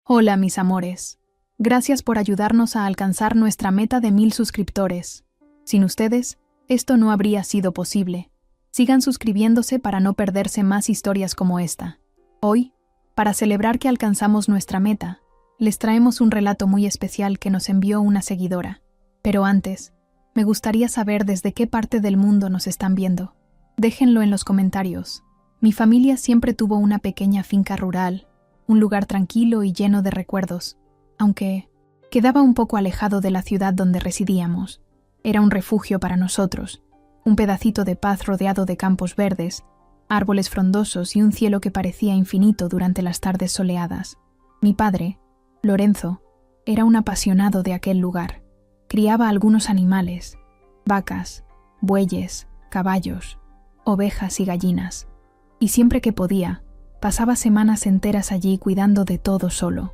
Hola, mis amores. Gracias por ayudarnos a alcanzar nuestra meta de 1000 suscriptores. Sin ustedes, esto no habría sido posible. Sigan suscribiéndose para no perderse más historias como esta. Hoy, para celebrar que alcanzamos nuestra meta, les traemos un relato muy especial que nos envió una seguidora. Pero antes, me gustaría saber desde qué parte del mundo nos están viendo. Déjenlo en los comentarios. Mi familia siempre tuvo una pequeña finca rural, un lugar tranquilo y lleno de recuerdos, aunque quedaba un poco alejado de la ciudad donde residíamos. Era un refugio para nosotros, un pedacito de paz rodeado de campos verdes, árboles frondosos y un cielo que parecía infinito durante las tardes soleadas. Mi padre, Lorenzo, era un apasionado de aquel lugar. Criaba algunos animales, vacas, bueyes, caballos, ovejas y gallinas, y siempre que podía, pasaba semanas enteras allí cuidando de todo solo.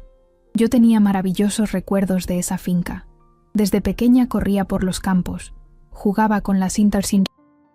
Yo tenía maravillosos recuerdos de esa finca. Desde pequeña corría por los campos, jugaba con las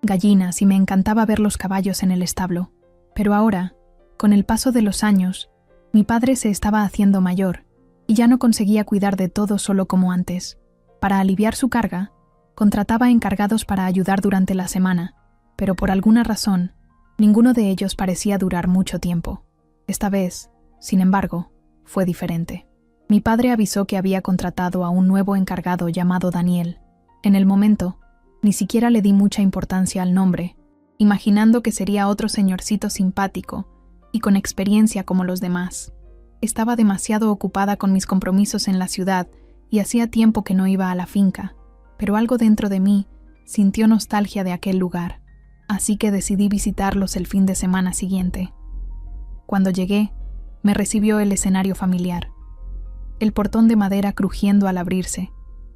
gallinas y me encantaba ver los caballos en el establo. Pero ahora, con el paso de los años, mi padre se estaba haciendo mayor y ya no conseguía cuidar de todo solo como antes. Para aliviar su carga, contrataba encargados para ayudar durante la semana, pero por alguna razón, ninguno de ellos parecía durar mucho tiempo. Esta vez, sin embargo, fue diferente. Mi padre avisó que había contratado a un nuevo encargado llamado Daniel. En el momento, ni siquiera le di mucha importancia al nombre, imaginando que sería otro señorcito simpático y con experiencia como los demás. Estaba demasiado ocupada con mis compromisos en la ciudad y hacía tiempo que no iba a la finca, pero algo dentro de mí sintió nostalgia de aquel lugar. Así que decidí visitarlos el fin de semana siguiente. Cuando llegué, me recibió el escenario familiar. El portón de madera crujiendo al abrirse,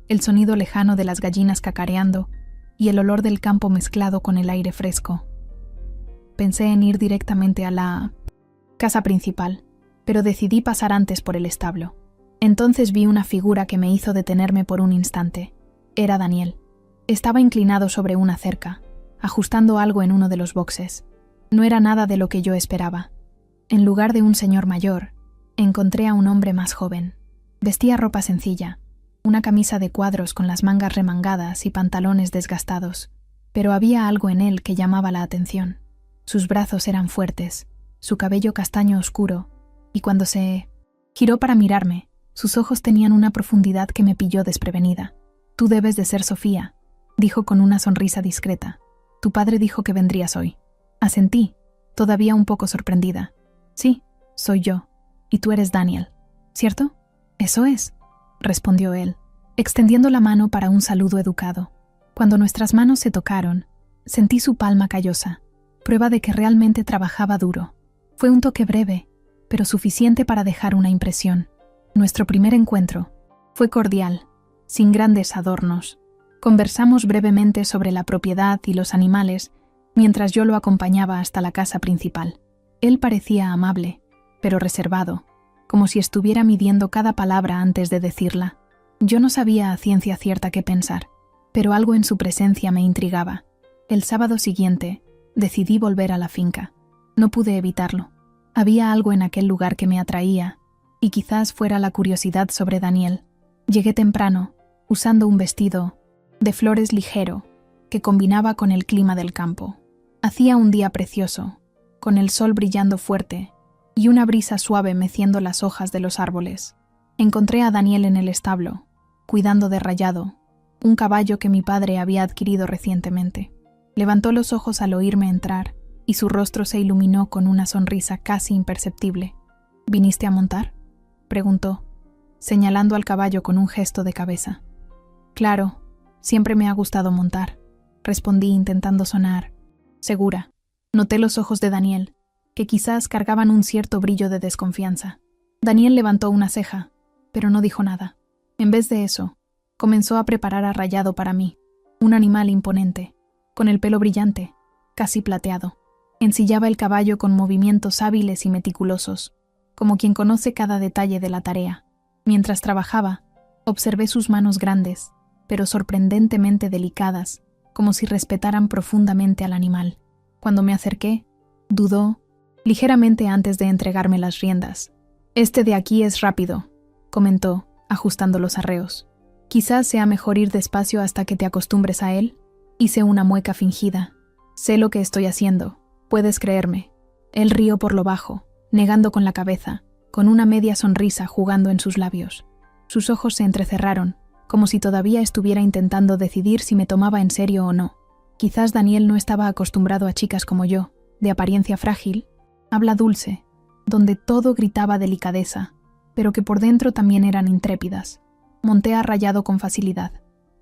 el sonido lejano de las gallinas cacareando y el olor del campo mezclado con el aire fresco. Pensé en ir directamente a la casa principal, pero decidí pasar antes por el establo. Entonces vi una figura que me hizo detenerme por un instante. Era Daniel. Estaba inclinado sobre una cerca, ajustando algo en uno de los boxes. No era nada de lo que yo esperaba. En lugar de un señor mayor, encontré a un hombre más joven. Vestía ropa sencilla, una camisa de cuadros con las mangas remangadas y pantalones desgastados, pero había algo en él que llamaba la atención. Sus brazos eran fuertes, su cabello castaño oscuro, y cuando se giró para mirarme, sus ojos tenían una profundidad que me pilló desprevenida. «Tú debes de ser Sofía», dijo con una sonrisa discreta. «Tu padre dijo que vendrías hoy». Asentí, todavía un poco sorprendida. «Sí, soy yo. Y tú eres Daniel, ¿cierto?» «Eso es», respondió él, extendiendo la mano para un saludo educado. Cuando nuestras manos se tocaron, sentí su palma callosa, prueba de que realmente trabajaba duro. Fue un toque breve, pero suficiente para dejar una impresión. Nuestro primer encuentro fue cordial, sin grandes adornos. Conversamos brevemente sobre la propiedad y los animales mientras yo lo acompañaba hasta la casa principal. Él parecía amable, pero reservado, como si estuviera midiendo cada palabra antes de decirla. Yo no sabía a ciencia cierta qué pensar, pero algo en su presencia me intrigaba. El sábado siguiente, decidí volver a la finca. No pude evitarlo. Había algo en aquel lugar que me atraía, y quizás fuera la curiosidad sobre Daniel. Llegué temprano, usando un vestido de flores ligero, que combinaba con el clima del campo. Hacía un día precioso, con el sol brillando fuerte y una brisa suave meciendo las hojas de los árboles. Encontré a Daniel en el establo, cuidando de Rayado, un caballo que mi padre había adquirido recientemente. Levantó los ojos al oírme entrar y su rostro se iluminó con una sonrisa casi imperceptible. «¿Viniste a montar?», preguntó, señalando al caballo con un gesto de cabeza. «Claro, siempre me ha gustado montar», respondí intentando sonar segura. Noté los ojos de Daniel, que quizás cargaban un cierto brillo de desconfianza. Daniel levantó una ceja, pero no dijo nada. En vez de eso, comenzó a preparar a Rayado para mí, un animal imponente, con el pelo brillante, casi plateado. Ensillaba el caballo con movimientos hábiles y meticulosos, como quien conoce cada detalle de la tarea. Mientras trabajaba, observé sus manos grandes, pero sorprendentemente delicadas, como si respetaran profundamente al animal. Cuando me acerqué, dudó ligeramente antes de entregarme las riendas, Este de aquí es rápido, comentó, ajustando los arreos. Quizás sea mejor ir despacio hasta que te acostumbres a él. Hice una mueca fingida. Sé lo que estoy haciendo, puedes creerme. Él rió por lo bajo, negando con la cabeza, con una media sonrisa jugando en sus labios. Sus ojos se entrecerraron, como si todavía estuviera intentando decidir si me tomaba en serio o no. Quizás Daniel no estaba acostumbrado a chicas como yo, de apariencia frágil, habla dulce, donde todo gritaba delicadeza, pero que por dentro también eran intrépidas. Monté a Rayado con facilidad.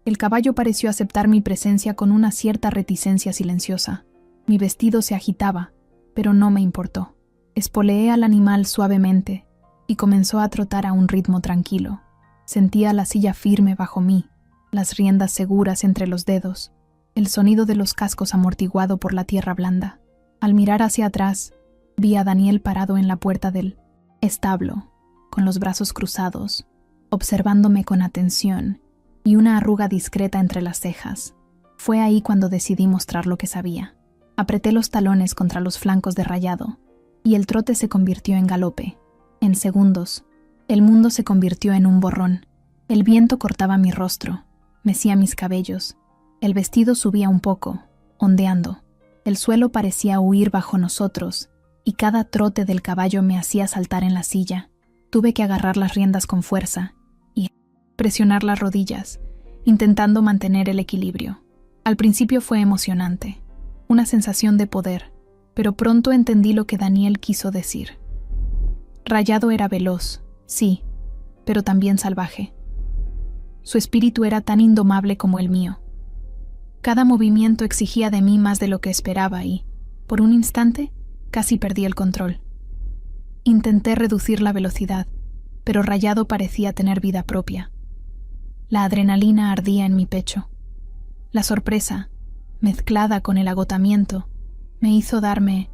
El caballo pareció aceptar mi presencia con una cierta reticencia silenciosa. Mi vestido se agitaba, pero no me importó. Espoleé al animal suavemente y comenzó a trotar a un ritmo tranquilo. Sentía la silla firme bajo mí, las riendas seguras entre los dedos, el sonido de los cascos amortiguado por la tierra blanda. Al mirar hacia atrás, vi a Daniel parado en la puerta del establo, con los brazos cruzados, observándome con atención y una arruga discreta entre las cejas. Fue ahí cuando decidí mostrar lo que sabía. Apreté los talones contra los flancos de Rayado, y el trote se convirtió en galope. En segundos, el mundo se convirtió en un borrón. El viento cortaba mi rostro, mecía mis cabellos. El vestido subía un poco, ondeando. El suelo parecía huir bajo nosotros, y cada trote del caballo me hacía saltar en la silla. Tuve que agarrar las riendas con fuerza y presionar las rodillas, intentando mantener el equilibrio. Al principio fue emocionante, una sensación de poder, pero pronto entendí lo que Daniel quiso decir. Rayado era veloz, sí, pero también salvaje. Su espíritu era tan indomable como el mío. Cada movimiento exigía de mí más de lo que esperaba y, por un instante, casi perdí el control. Intenté reducir la velocidad, pero Rayado parecía tener vida propia. La adrenalina ardía en mi pecho. La sorpresa, mezclada con el agotamiento, me hizo darme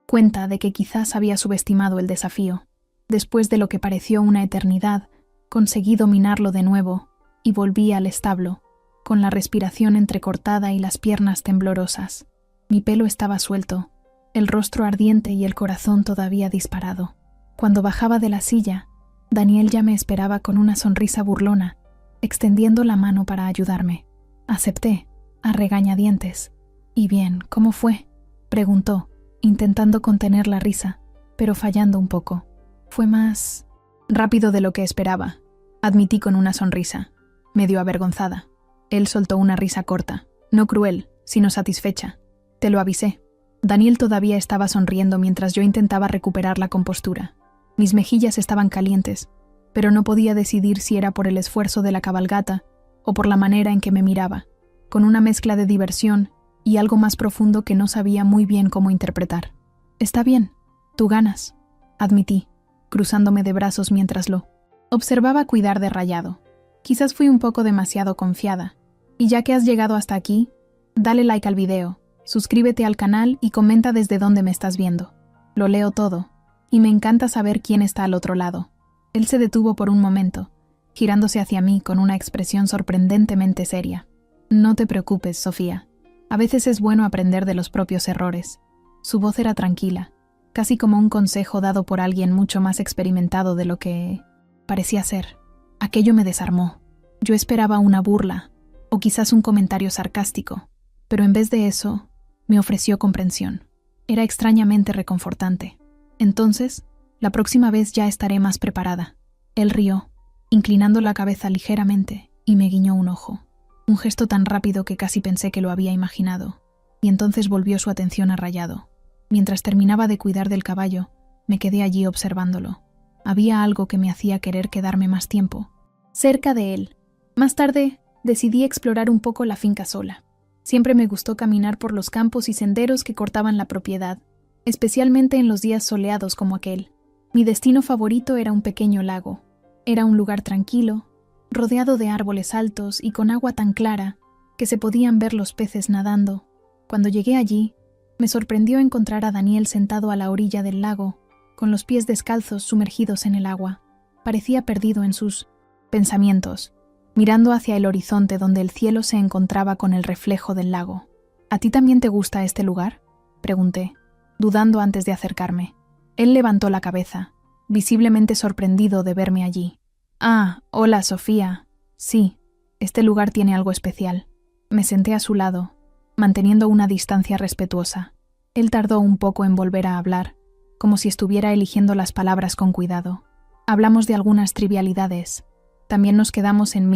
cuenta de que quizás había subestimado el desafío. Después de lo que pareció una eternidad, conseguí dominarlo de nuevo y volví al establo, con la respiración entrecortada y las piernas temblorosas. Mi pelo estaba suelto, el rostro ardiente y el corazón todavía disparado. Cuando bajaba de la silla, Daniel ya me esperaba con una sonrisa burlona, extendiendo la mano para ayudarme. Acepté, a regañadientes. «¿Y bien, cómo fue?», preguntó, intentando contener la risa, pero fallando un poco. «Fue más rápido de lo que esperaba», admití con una sonrisa, medio avergonzada. Él soltó una risa corta, no cruel, sino satisfecha. «Te lo avisé». Daniel todavía estaba sonriendo mientras yo intentaba recuperar la compostura. Mis mejillas estaban calientes, pero no podía decidir si era por el esfuerzo de la cabalgata o por la manera en que me miraba, con una mezcla de diversión y algo más profundo que no sabía muy bien cómo interpretar. «Está bien, tú ganas», admití, cruzándome de brazos mientras lo observaba cuidar de Rayado. Quizás fui un poco demasiado confiada, y ya que has llegado hasta aquí, dale like al video, suscríbete al canal y comenta desde dónde me estás viendo. Lo leo todo, y me encanta saber quién está al otro lado. Él se detuvo por un momento, girándose hacia mí con una expresión sorprendentemente seria. «No te preocupes, Sofía. A veces es bueno aprender de los propios errores». Su voz era tranquila, casi como un consejo dado por alguien mucho más experimentado de lo que parecía ser. Aquello me desarmó. Yo esperaba una burla, o quizás un comentario sarcástico, pero en vez de eso, me ofreció comprensión. Era extrañamente reconfortante. «Entonces, la próxima vez ya estaré más preparada». Él rió, inclinando la cabeza ligeramente, y me guiñó un ojo. Un gesto tan rápido que casi pensé que lo había imaginado, y entonces volvió su atención a Rayado. Mientras terminaba de cuidar del caballo, me quedé allí observándolo. Había algo que me hacía querer quedarme más tiempo cerca de él. Más tarde, decidí explorar un poco la finca sola. Siempre me gustó caminar por los campos y senderos que cortaban la propiedad, especialmente en los días soleados como aquel. Mi destino favorito era un pequeño lago. Era un lugar tranquilo, rodeado de árboles altos y con agua tan clara que se podían ver los peces nadando. Cuando llegué allí, me sorprendió encontrar a Daniel sentado a la orilla del lago, con los pies descalzos sumergidos en el agua. Parecía perdido en sus pensamientos, mirando hacia el horizonte donde el cielo se encontraba con el reflejo del lago. «¿A ti también te gusta este lugar?», pregunté, dudando antes de acercarme. Él levantó la cabeza, visiblemente sorprendido de verme allí. «Ah, hola, Sofía. Sí, este lugar tiene algo especial». Me senté a su lado, manteniendo una distancia respetuosa. Él tardó un poco en volver a hablar, como si estuviera eligiendo las palabras con cuidado. Hablamos de algunas trivialidades. También nos quedamos en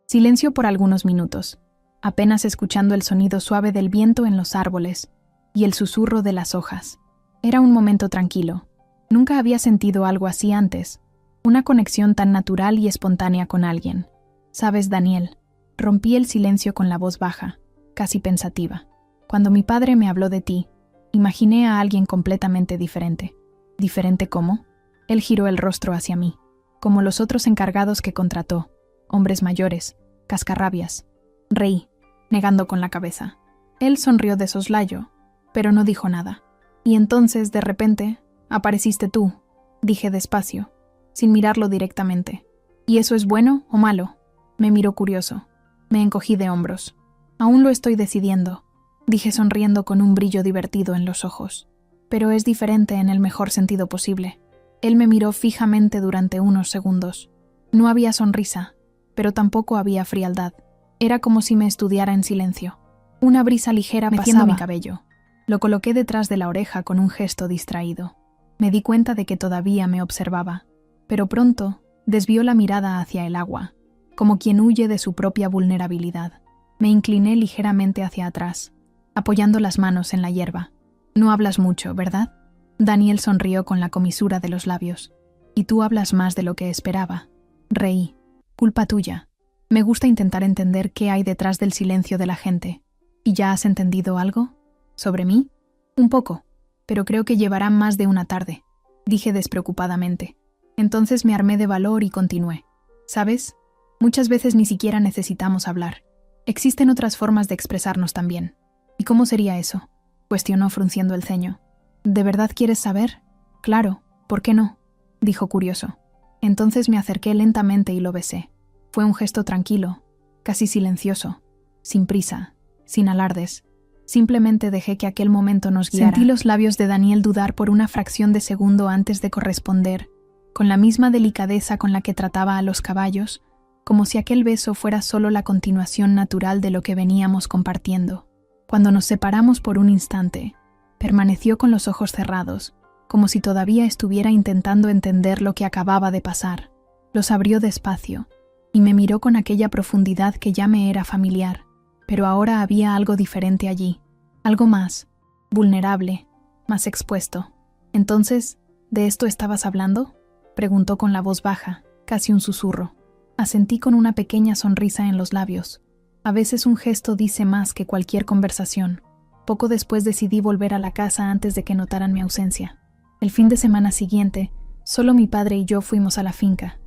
silencio por algunos minutos, apenas escuchando el sonido suave del viento en los árboles y el susurro de las hojas. Era un momento tranquilo. Nunca había sentido algo así antes, una conexión tan natural y espontánea con alguien. «Sabes, Daniel», rompí el silencio con la voz baja, casi pensativa. «Cuando mi padre me habló de ti, imaginé a alguien completamente diferente». «¿Diferente cómo?». Él giró el rostro hacia mí, como los otros encargados que contrató, hombres mayores, cascarrabias. Reí, negando con la cabeza. Él sonrió de soslayo, pero no dijo nada. «Y entonces, de repente, apareciste tú», dije despacio, sin mirarlo directamente. «¿Y eso es bueno o malo?». Me miró curioso. Me encogí de hombros. «Aún lo estoy decidiendo», dije sonriendo con un brillo divertido en los ojos. «Pero es diferente en el mejor sentido posible». Él me miró fijamente durante unos segundos. No había sonrisa, pero tampoco había frialdad. Era como si me estudiara en silencio. Una brisa ligera pasaba mi cabello. Lo coloqué detrás de la oreja con un gesto distraído. Me di cuenta de que todavía me observaba, pero pronto desvió la mirada hacia el agua, como quien huye de su propia vulnerabilidad. Me incliné ligeramente hacia atrás, apoyando las manos en la hierba. «No hablas mucho, ¿verdad?». Daniel sonrió con la comisura de los labios. «Y tú hablas más de lo que esperaba». Reí. «Culpa tuya. Me gusta intentar entender qué hay detrás del silencio de la gente». «¿Y ya has entendido algo? ¿Sobre mí?». «Un poco, pero creo que llevará más de una tarde», dije despreocupadamente. Entonces me armé de valor y continué. «¿Sabes? Muchas veces ni siquiera necesitamos hablar. Existen otras formas de expresarnos también». «¿Y cómo sería eso?», cuestionó frunciendo el ceño. «¿De verdad quieres saber?». «Claro, ¿por qué no?», dijo curioso. Entonces me acerqué lentamente y lo besé. Fue un gesto tranquilo, casi silencioso, sin prisa, sin alardes. Simplemente dejé que aquel momento nos guiara. Sentí los labios de Daniel dudar por una fracción de segundo antes de corresponder, con la misma delicadeza con la que trataba a los caballos, como si aquel beso fuera solo la continuación natural de lo que veníamos compartiendo. Cuando nos separamos por un instante, permaneció con los ojos cerrados, como si todavía estuviera intentando entender lo que acababa de pasar. Los abrió despacio, y me miró con aquella profundidad que ya me era familiar, pero ahora había algo diferente allí, algo más, vulnerable, más expuesto. «Entonces, ¿de esto estabas hablando?», preguntó con la voz baja, casi un susurro. Asentí con una pequeña sonrisa en los labios. A veces un gesto dice más que cualquier conversación. Poco después decidí volver a la casa antes de que notaran mi ausencia. El fin de semana siguiente, solo mi padre y yo fuimos a la finca.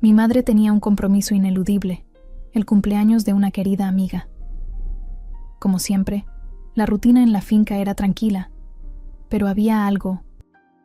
Mi madre tenía un compromiso ineludible, el cumpleaños de una querida amiga. Como siempre, la rutina en la finca era tranquila, pero había algo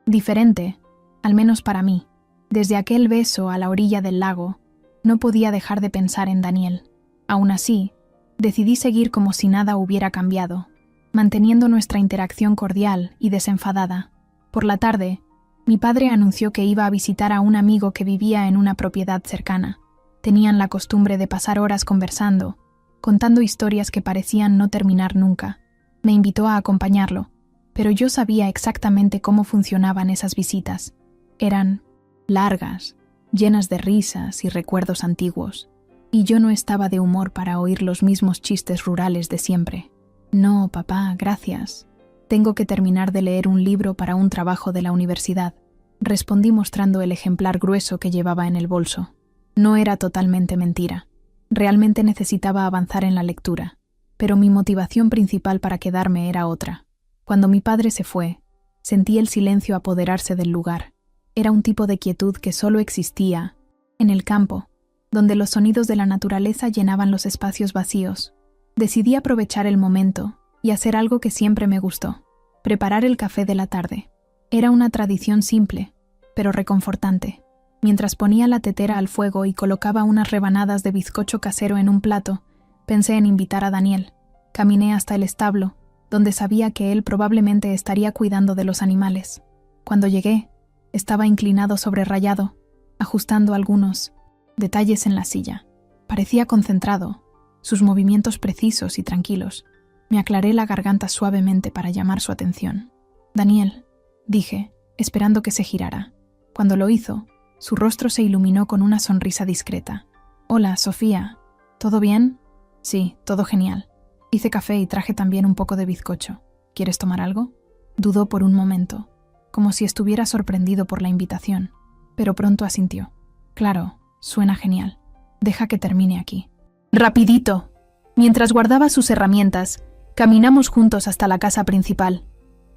diferente, al menos para mí. Desde aquel beso a la orilla del lago, no podía dejar de pensar en Daniel. Aún así, decidí seguir como si nada hubiera cambiado, manteniendo nuestra interacción cordial y desenfadada. Por la tarde, mi padre anunció que iba a visitar a un amigo que vivía en una propiedad cercana. Tenían la costumbre de pasar horas conversando, contando historias que parecían no terminar nunca. Me invitó a acompañarlo, pero yo sabía exactamente cómo funcionaban esas visitas. Eran largas, llenas de risas y recuerdos antiguos, y yo no estaba de humor para oír los mismos chistes rurales de siempre. «No, papá, gracias. Tengo que terminar de leer un libro para un trabajo de la universidad», respondí mostrando el ejemplar grueso que llevaba en el bolso. No era totalmente mentira. Realmente necesitaba avanzar en la lectura, pero mi motivación principal para quedarme era otra. Cuando mi padre se fue, sentí el silencio apoderarse del lugar. Era un tipo de quietud que solo existía en el campo, donde los sonidos de la naturaleza llenaban los espacios vacíos. Decidí aprovechar el momento y hacer algo que siempre me gustó: preparar el café de la tarde. Era una tradición simple, pero reconfortante. Mientras ponía la tetera al fuego y colocaba unas rebanadas de bizcocho casero en un plato, pensé en invitar a Daniel. Caminé hasta el establo, donde sabía que él probablemente estaría cuidando de los animales. Cuando llegué, Estaba inclinado sobre rayado, ajustando algunos detalles en la silla. Parecía concentrado, sus movimientos precisos y tranquilos. Me aclaré la garganta suavemente para llamar su atención. «Daniel», dije, esperando que se girara. Cuando lo hizo, su rostro se iluminó con una sonrisa discreta. «Hola, Sofía. ¿Todo bien?» «Sí, todo genial. Hice café y traje también un poco de bizcocho. ¿Quieres tomar algo?» Dudó por un momento, como si estuviera sorprendido por la invitación, pero pronto asintió. «Claro, suena genial. Deja que termine aquí». «Rapidito». Mientras guardaba sus herramientas, caminamos juntos hasta la casa principal.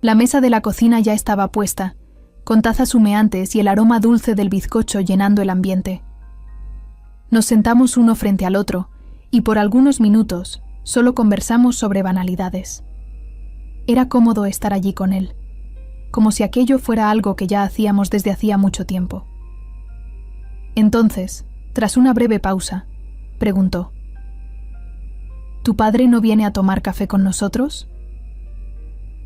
La mesa de la cocina ya estaba puesta, con tazas humeantes y el aroma dulce del bizcocho llenando el ambiente. Nos sentamos uno frente al otro, y por algunos minutos solo conversamos sobre banalidades. Era cómodo estar allí con él, como si aquello fuera algo que ya hacíamos desde hacía mucho tiempo. Entonces, tras una breve pausa, preguntó: ¿Tu padre no viene a tomar café con nosotros?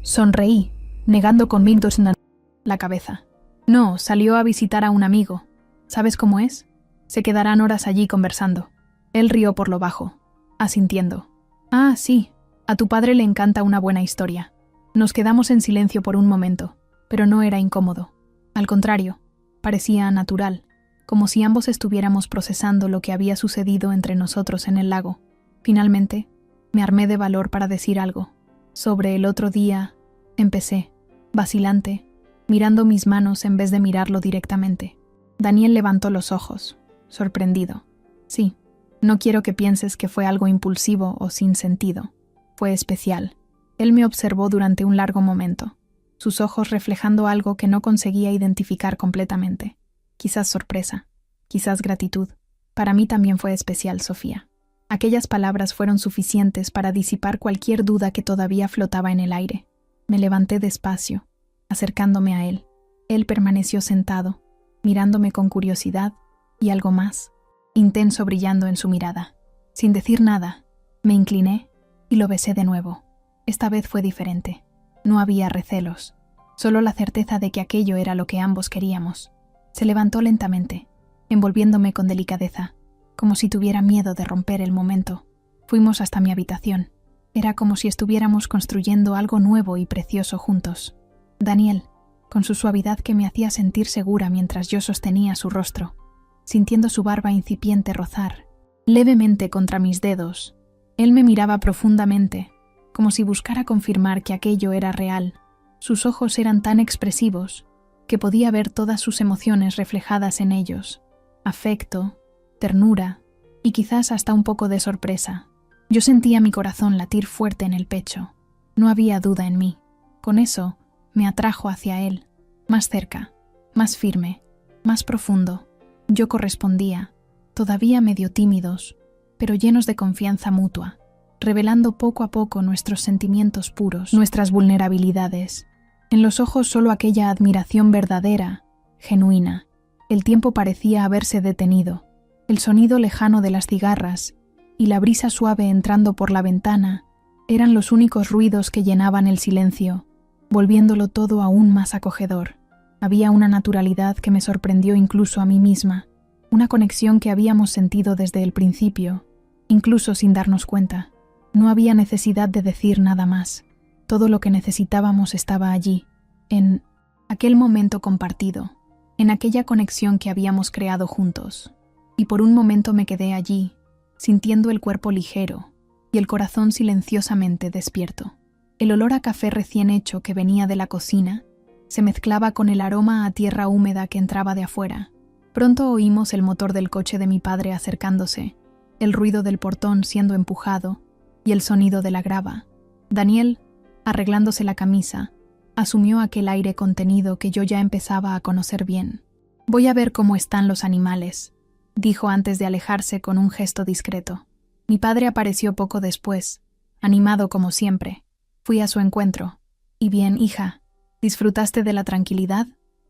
Sonreí, negando convicción la cabeza. No, salió a visitar a un amigo. ¿Sabes cómo es? Se quedarán horas allí conversando. Él rió por lo bajo, asintiendo. Ah, sí, a tu padre le encanta una buena historia. Nos quedamos en silencio por un momento, pero no era incómodo. Al contrario, parecía natural, como si ambos estuviéramos procesando lo que había sucedido entre nosotros en el lago. Finalmente, me armé de valor para decir algo. Sobre el otro día, empecé, vacilante, mirando mis manos en vez de mirarlo directamente. Daniel levantó los ojos, sorprendido. Sí, no quiero que pienses que fue algo impulsivo o sin sentido. Fue especial. Él me observó durante un largo momento, sus ojos reflejando algo que no conseguía identificar completamente. Quizás sorpresa, quizás gratitud. Para mí también fue especial, Sofía. Aquellas palabras fueron suficientes para disipar cualquier duda que todavía flotaba en el aire. Me levanté despacio, acercándome a él. Él permaneció sentado, mirándome con curiosidad y algo más, intenso brillando en su mirada. Sin decir nada, me incliné y lo besé de nuevo. Esta vez fue diferente. No había recelos, solo la certeza de que aquello era lo que ambos queríamos. Se levantó lentamente, envolviéndome con delicadeza, como si tuviera miedo de romper el momento. Fuimos hasta mi habitación. Era como si estuviéramos construyendo algo nuevo y precioso juntos. Daniel, con su suavidad que me hacía sentir segura mientras yo sostenía su rostro, sintiendo su barba incipiente rozar levemente contra mis dedos. Él me miraba profundamente, como si buscara confirmar que aquello era real. Sus ojos eran tan expresivos que podía ver todas sus emociones reflejadas en ellos: afecto, ternura y quizás hasta un poco de sorpresa. Yo sentía mi corazón latir fuerte en el pecho. No había duda en mí. Con eso, me atrajo hacia él, más cerca, más firme, más profundo. Yo correspondía, todavía medio tímidos, pero llenos de confianza mutua, revelando poco a poco nuestros sentimientos puros, nuestras vulnerabilidades. En los ojos solo aquella admiración verdadera, genuina. El tiempo parecía haberse detenido. El sonido lejano de las cigarras y la brisa suave entrando por la ventana eran los únicos ruidos que llenaban el silencio, volviéndolo todo aún más acogedor. Había una naturalidad que me sorprendió incluso a mí misma, una conexión que habíamos sentido desde el principio, incluso sin darnos cuenta. No había necesidad de decir nada más. Todo lo que necesitábamos estaba allí, en aquel momento compartido, en aquella conexión que habíamos creado juntos. Y por un momento me quedé allí, sintiendo el cuerpo ligero y el corazón silenciosamente despierto. El olor a café recién hecho que venía de la cocina se mezclaba con el aroma a tierra húmeda que entraba de afuera. Pronto oímos el motor del coche de mi padre acercándose, el ruido del portón siendo empujado y el sonido de la grava. Daniel, arreglándose la camisa, asumió aquel aire contenido que yo ya empezaba a conocer bien. «Voy a ver cómo están los animales», dijo antes de alejarse con un gesto discreto. Mi padre apareció poco después, animado como siempre. Fui a su encuentro. «¿Y bien, hija? ¿Disfrutaste de la tranquilidad?»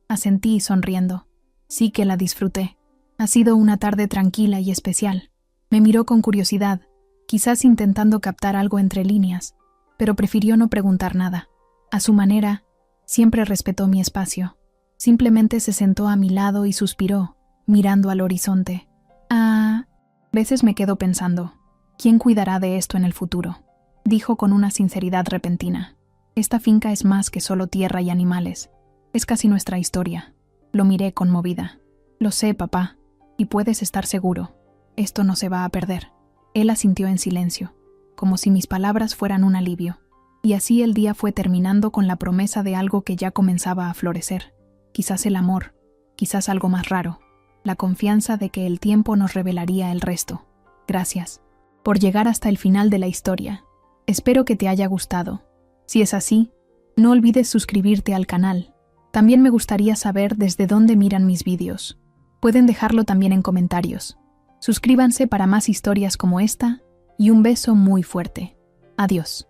Asentí sonriendo. «Sí que la disfruté. Ha sido una tarde tranquila y especial». Me miró con curiosidad, quizás intentando captar algo entre líneas, pero prefirió no preguntar nada. A su manera, siempre respetó mi espacio. Simplemente se sentó a mi lado y suspiró, mirando al horizonte. A veces me quedo pensando, ¿quién cuidará de esto en el futuro? Dijo con una sinceridad repentina. Esta finca es más que solo tierra y animales. Es casi nuestra historia. Lo miré conmovida. Lo sé, papá, y puedes estar seguro. Esto no se va a perder. Él asintió en silencio, como si mis palabras fueran un alivio. Y así el día fue terminando con la promesa de algo que ya comenzaba a florecer. Quizás el amor, quizás algo más raro. La confianza de que el tiempo nos revelaría el resto. Gracias por llegar hasta el final de la historia. Espero que te haya gustado. Si es así, no olvides suscribirte al canal. También me gustaría saber desde dónde miran mis vídeos. Pueden dejarlo también en comentarios. Suscríbanse para más historias como esta y un beso muy fuerte. Adiós.